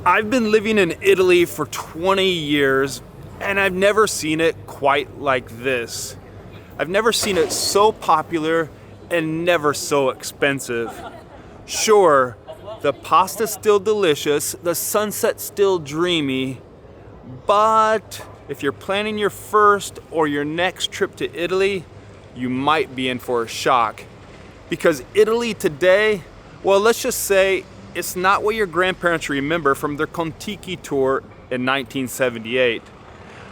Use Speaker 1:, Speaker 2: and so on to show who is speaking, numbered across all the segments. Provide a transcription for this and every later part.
Speaker 1: I've been living in Italy for 20 years and I've never seen it quite like this. I've never seen it so popular and never so expensive. Sure, the pasta's still delicious, the sunset's still dreamy, but if you're planning your first or your next trip to Italy, you might be in for a shock. Because Italy today, well, let's just say it's not what your grandparents remember from their Kon-Tiki tour in 1978.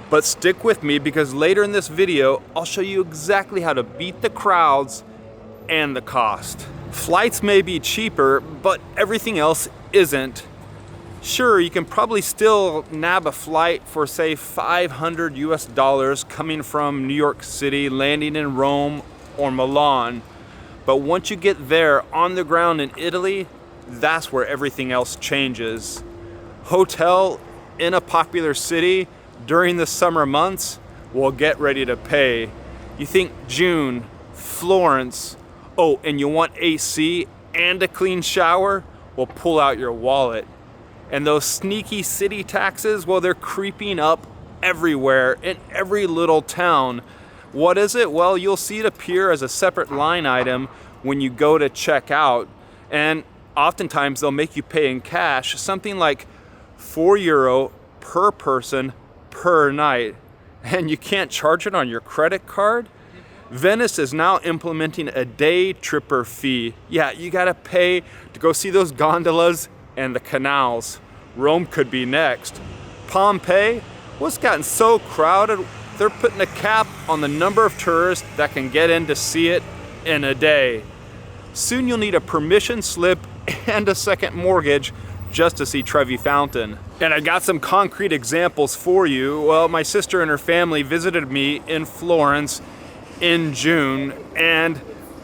Speaker 1: But stick with me because later in this video, I'll show you exactly how to beat the crowds and the cost. Flights may be cheaper, but everything else isn't. Sure, you can probably still nab a flight for say $500 US coming from New York City, landing in Rome or Milan. But once you get there on the ground in Italy, that's where everything else changes. Hotel in a popular city during the summer months, well, get ready to pay. You think June, Florence, oh, and you want AC and a clean shower? Well, pull out your wallet. And those sneaky city taxes, well, they're creeping up everywhere in every little town. What is it? Well, you'll see it appear as a separate line item when you go to check out. And oftentimes they'll make you pay in cash, something like €4 per person per night. And you can't charge it on your credit card? Venice is now implementing a day tripper fee. Yeah, you gotta pay to go see those gondolas and the canals. Rome could be next. Pompeii, well, it's gotten so crowded, they're putting a cap on the number of tourists that can get in to see it in a day. Soon you'll need a permission slip and a second mortgage just to see Trevi Fountain. And I got some concrete examples for you. Well, my sister and her family visited me in Florence in June, and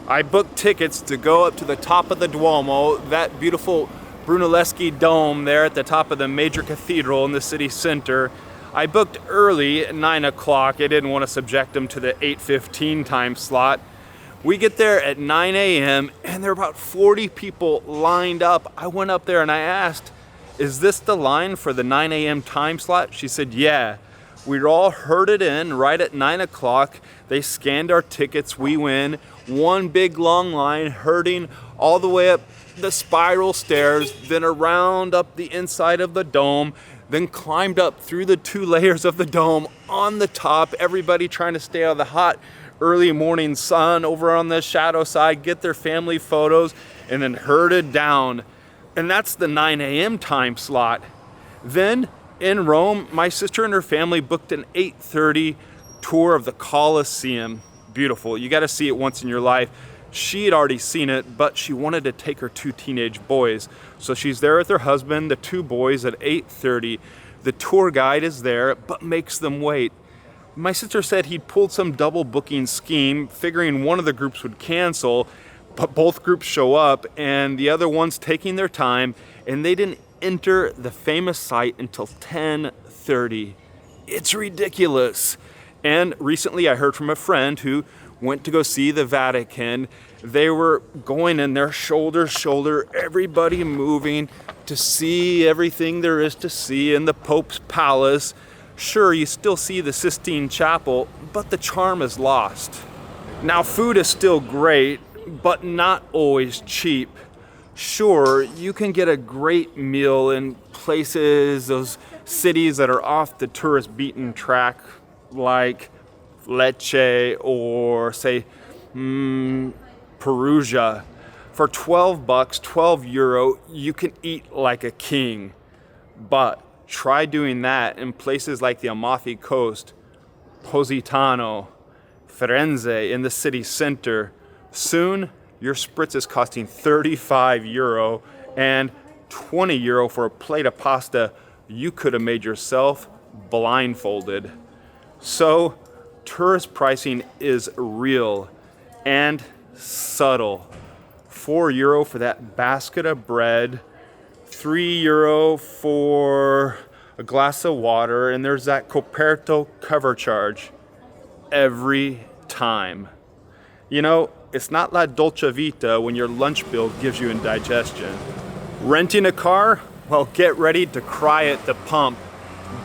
Speaker 1: I booked tickets to go up to the top of the Duomo, that beautiful Brunelleschi dome there at the top of the major cathedral in the city center. I booked early at 9 o'clock. I didn't want to subject them to the 8:15 time slot. We get there at 9 a.m. and there are about 40 people lined up. I went up there and I asked, is this the line for the 9 a.m. time slot? She said, yeah. We were all herded in right at 9 o'clock. They scanned our tickets, we win. One big long line herding all the way up the spiral stairs, then around up the inside of the dome, then climbed up through the 2 layers of the dome on the top, everybody trying to stay out of the hot early morning sun over on the shadow side, get their family photos, and then herded down. And that's the 9 a.m. time slot. Then in Rome, my sister and her family booked an 8:30 tour of the Colosseum. Beautiful, you gotta see it once in your life. She had already seen it, but she wanted to take her 2 teenage boys. So she's there with her husband, the 2 boys at 8:30. The tour guide is there, but makes them wait. My sister said he'd pulled some double booking scheme, figuring one of the groups would cancel, but both groups show up and the other one's taking their time, and they didn't enter the famous site until 10:30. It's ridiculous. And recently I heard from a friend who went to go see the Vatican. They were going in there shoulder to shoulder, everybody moving to see everything there is to see in the Pope's palace. Sure, you still see the Sistine Chapel, but the charm is lost. Now, food is still great, but not always cheap. Sure, you can get a great meal in places, those cities that are off the tourist beaten track, like Lecce or say Perugia. For $12, €12, you can eat like a king. But try doing that in places like the Amalfi Coast, Positano, Firenze, in the city center. Soon, your spritz is costing €35 and €20 for a plate of pasta you could have made yourself blindfolded. So, tourist pricing is real and subtle. €4 for that basket of bread, €3 for a glass of water, and there's that coperto cover charge every time. You know, it's not la dolce vita when your lunch bill gives you indigestion. Renting a car? Well, get ready to cry at the pump.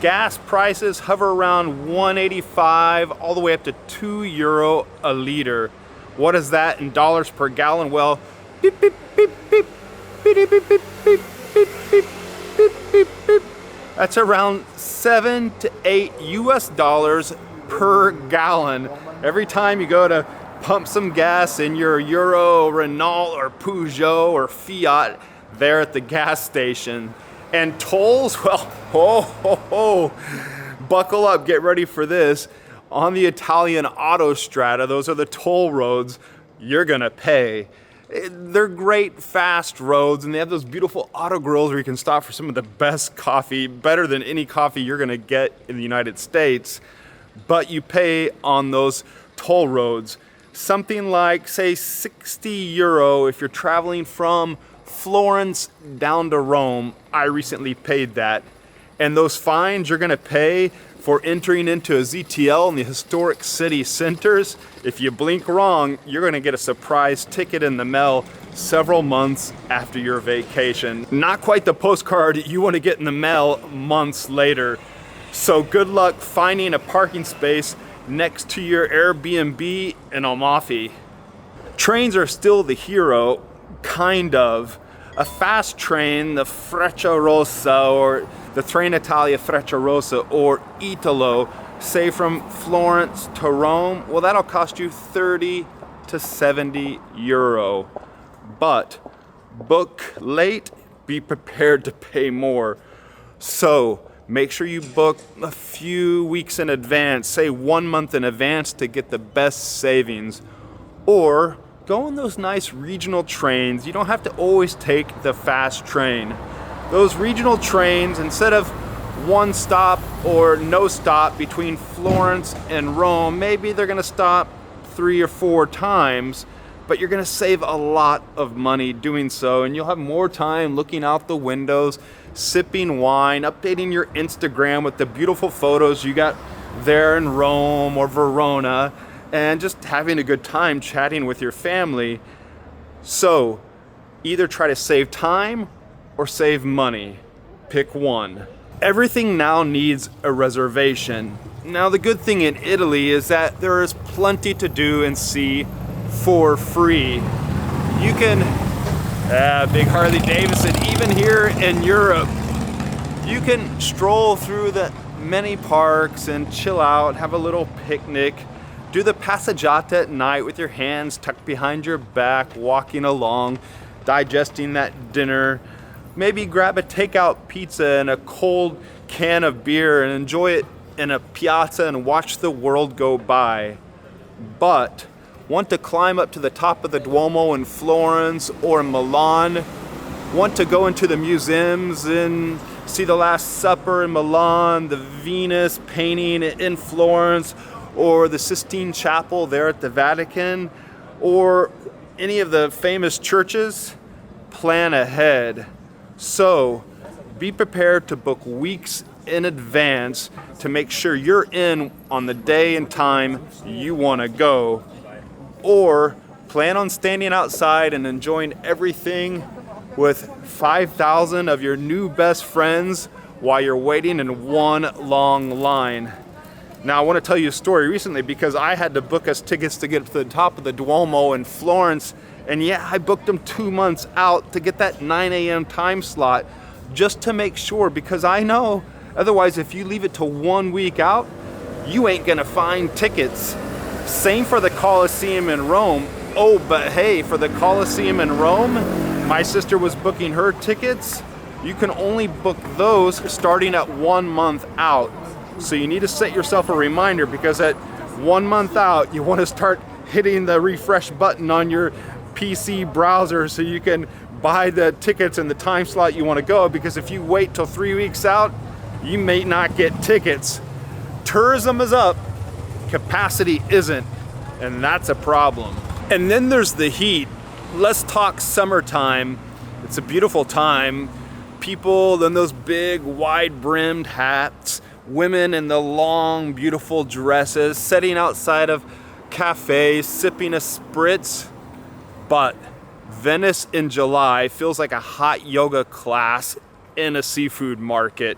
Speaker 1: Gas prices hover around 185 all the way up to €2 a liter. What is that in dollars per gallon? Well, beep, beep, beep, beep, beep, beep, beep, beep, beep, beep, beep, beep, beep, beep. That's around $7 to $8 per gallon. Every time you go to pump some gas in your Euro, Renault, or Peugeot, or Fiat there at the gas station. And tolls, well, buckle up, get ready for this. On the Italian autostrada, those are the toll roads, you're gonna pay. They're great, fast roads, and they have those beautiful auto grills where you can stop for some of the best coffee, better than any coffee you're gonna get in the United States. But you pay on those toll roads something like, say, €60 if you're traveling from Florence down to Rome. I recently paid that. And those fines you're gonna pay for entering into a ZTL in the historic city centers, if you blink wrong, you're gonna get a surprise ticket in the mail several months after your vacation. Not quite the postcard you wanna get in the mail months later. So good luck finding a parking space next to your Airbnb in Amalfi. Trains are still the hero, kind of. A fast train, the Frecciarossa or the Trenitalia Frecciarossa or Italo, say from Florence to Rome, well, that'll cost you 30 to 70 euro. But book late, be prepared to pay more. So make sure you book a few weeks in advance, say 1 month in advance to get the best savings. Or go on those nice regional trains. You don't have to always take the fast train. Those regional trains, instead of one stop or no stop between Florence and Rome, maybe they're gonna stop 3 or 4 times, but you're gonna save a lot of money doing so, and you'll have more time looking out the windows, sipping wine, updating your Instagram with the beautiful photos you got there in Rome or Verona, and just having a good time chatting with your family. So either try to save time or save money. Pick one. Everything now needs a reservation. Now the good thing in Italy is that there is plenty to do and see for free. You can, big Harley Davidson, even here in Europe, you can stroll through the many parks and chill out, have a little picnic, do the passeggiata at night with your hands tucked behind your back, walking along, digesting that dinner. Maybe grab a takeout pizza and a cold can of beer and enjoy it in a piazza and watch the world go by. But want to climb up to the top of the Duomo in Florence or in Milan? Want to go into the museums and see the Last Supper in Milan, the Venus painting in Florence, or the Sistine Chapel there at the Vatican, or any of the famous churches? Plan ahead. So be prepared to book weeks in advance to make sure you're in on the day and time you want to go. Or plan on standing outside and enjoying everything with 5,000 of your new best friends while you're waiting in one long line. Now I want to tell you a story recently because I had to book us tickets to get to the top of the Duomo in Florence, and yeah, I booked them 2 months out to get that 9 a.m. time slot just to make sure, because I know otherwise if you leave it to 1 week out, you ain't gonna find tickets. Same for the Colosseum in Rome. Oh, but hey, for the Colosseum in Rome, my sister was booking her tickets. You can only book those starting at 1 month out. So you need to set yourself a reminder, because at 1 month out, you want to start hitting the refresh button on your PC browser so you can buy the tickets and the time slot you want to go, because if you wait till 3 weeks out, you may not get tickets. Tourism is up, capacity isn't, and that's a problem. And then there's the heat. Let's talk summertime. It's a beautiful time. People in those big wide-brimmed hats, women in the long, beautiful dresses, sitting outside of cafes, sipping a spritz. But Venice in July feels like a hot yoga class in a seafood market.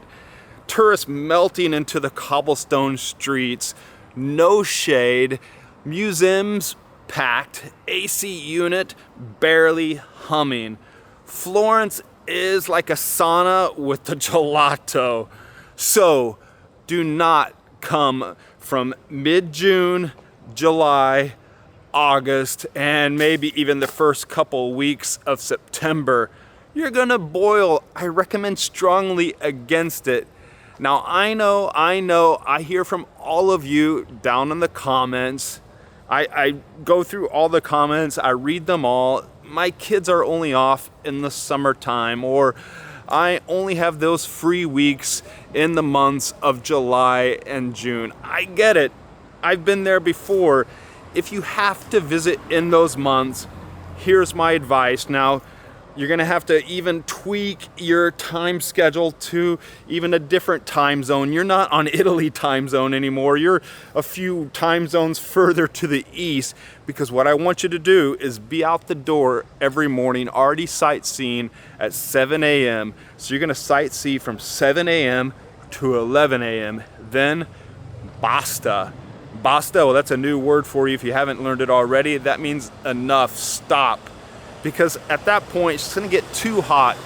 Speaker 1: Tourists melting into the cobblestone streets, no shade, museums packed, AC unit barely humming. Florence is like a sauna with the gelato. So do not come from mid-June, July, August, and maybe even the first couple weeks of September. You're gonna boil. I recommend strongly against it. Now I know, I hear from all of you down in the comments. I go through all the comments, I read them all. My kids are only off in the summertime, or I only have those free weeks in the months of July and June. I get it. I've been there before. If you have to visit in those months, here's my advice. Now, you're gonna have to even tweak your time schedule to even a different time zone. You're not on Italy time zone anymore. You're a few time zones further to the east, because what I want you to do is be out the door every morning, already sightseeing at 7 a.m. So you're gonna sightsee from 7 a.m. to 11 a.m. Then basta. Basta, well, that's a new word for you if you haven't learned it already. That means enough, stop. Because at that point, it's gonna get too hot.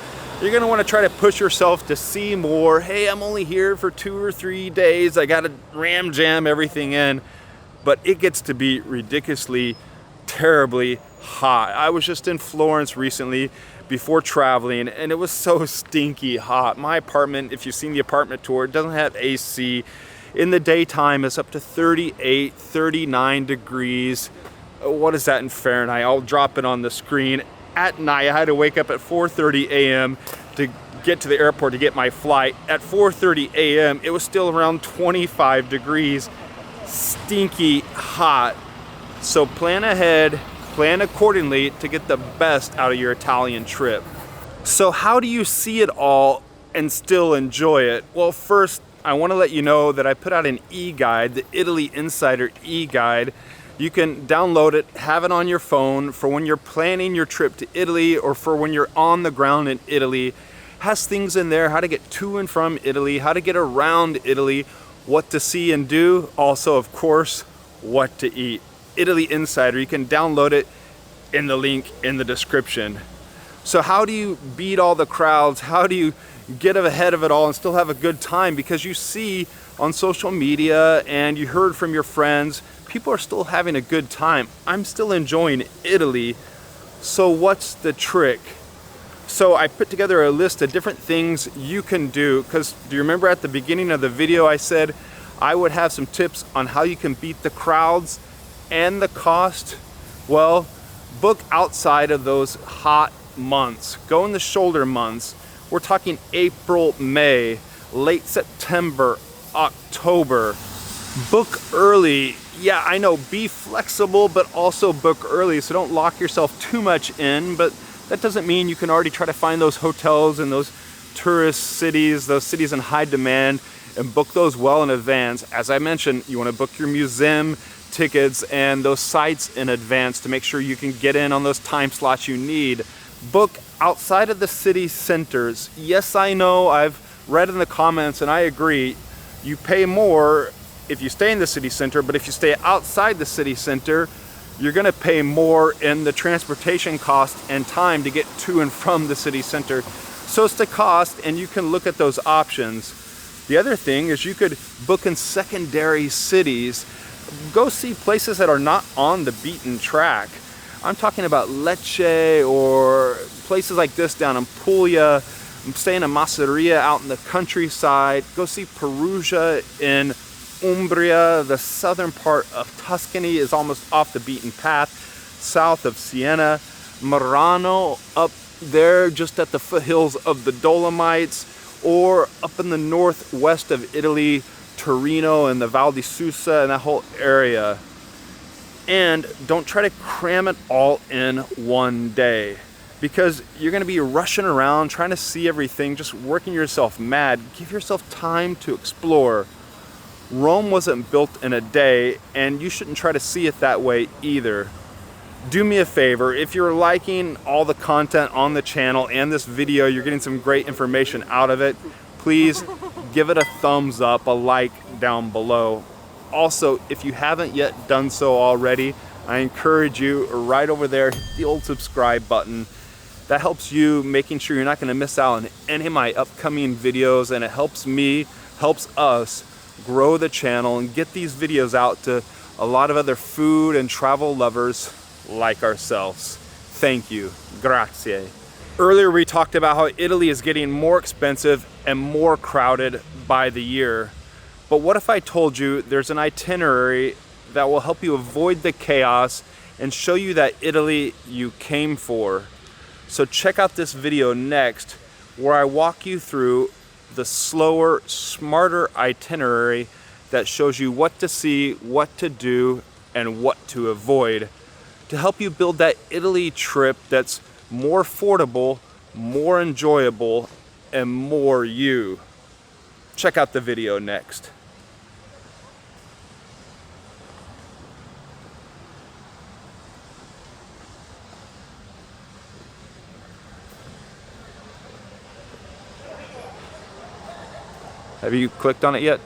Speaker 1: You're gonna wanna try to push yourself to see more. Hey, I'm only here for 2 or 3 days. I gotta ram jam everything in. But it gets to be ridiculously, terribly hot. I was just in Florence recently before traveling, and it was so stinky hot. My apartment, if you've seen the apartment tour, it doesn't have AC. In the daytime, it's up to 38, 39 degrees. What is that in Fahrenheit? I'll drop it on the screen. At night, I had to wake up at 4:30 a.m. to get to the airport to get my flight. At 4:30 a.m., it was still around 25 degrees, stinky hot. So plan ahead, plan accordingly to get the best out of your Italian trip. So how do you see it all and still enjoy it? Well, first, I want to let you know that I put out an e-guide, the Italy Insider e-guide. You can download it, have it on your phone for when you're planning your trip to Italy, or for when you're on the ground in Italy. It has things in there, how to get to and from Italy, how to get around Italy, what to see and do, also, of course, what to eat. Italy Insider, you can download it in the link in the description. So how do you beat all the crowds? How do you get ahead of it all and still have a good time? Because you see on social media and you heard from your friends, people are still having a good time. I'm still enjoying Italy. So what's the trick? So I put together a list of different things you can do, because do you remember at the beginning of the video I said I would have some tips on how you can beat the crowds and the cost? Well, book outside of those hot months. Go in the shoulder months. We're talking April, May, late September, October. Book early. Yeah, I know, be flexible, but also book early, so don't lock yourself too much in. But that doesn't mean you can already try to find those hotels in those tourist cities, those cities in high demand, and book those well in advance. As I mentioned, you want to book your museum tickets and those sites in advance to make sure you can get in on those time slots you need. Book outside of the city centers. Yes, I know, I've read in the comments and I agree, you pay more if you stay in the city center, but if you stay outside the city center, you're gonna pay more in the transportation cost and time to get to and from the city center. So it's the cost, and you can look at those options. The other thing is you could book in secondary cities. Go see places that are not on the beaten track. I'm talking about Lecce or places like this down in Puglia. I'm staying in Masseria out in the countryside. Go see Perugia in Umbria. The southern part of Tuscany is almost off the beaten path, south of Siena. Murano up there just at the foothills of the Dolomites, or up in the northwest of Italy, Torino and the Val di Susa and that whole area. And don't try to cram it all in one day, because you're going to be rushing around trying to see everything, just working yourself mad. Give yourself time to explore. Rome wasn't built in a day, and you shouldn't try to see it that way either. do me a favor, if you're liking all the content on the channel and this video, you're getting some great information out of it, please give it a thumbs up, a like down below. Also, if you haven't yet done so already, I encourage you right over there, hit the old subscribe button. That helps you, making sure you're not gonna miss out on any of my upcoming videos, and it helps me, helps us grow the channel and get these videos out to a lot of other food and travel lovers like ourselves. Thank you. Grazie. Earlier we talked about how Italy is getting more expensive and more crowded by the year. But what if I told you there's an itinerary that will help you avoid the chaos and show you that Italy you came for? So check out this video next, where I walk you through the slower, smarter itinerary that shows you what to see, what to do, and what to avoid, to help you build that Italy trip that's more affordable, more enjoyable, and more you. Check out the video next. Have you clicked on it yet?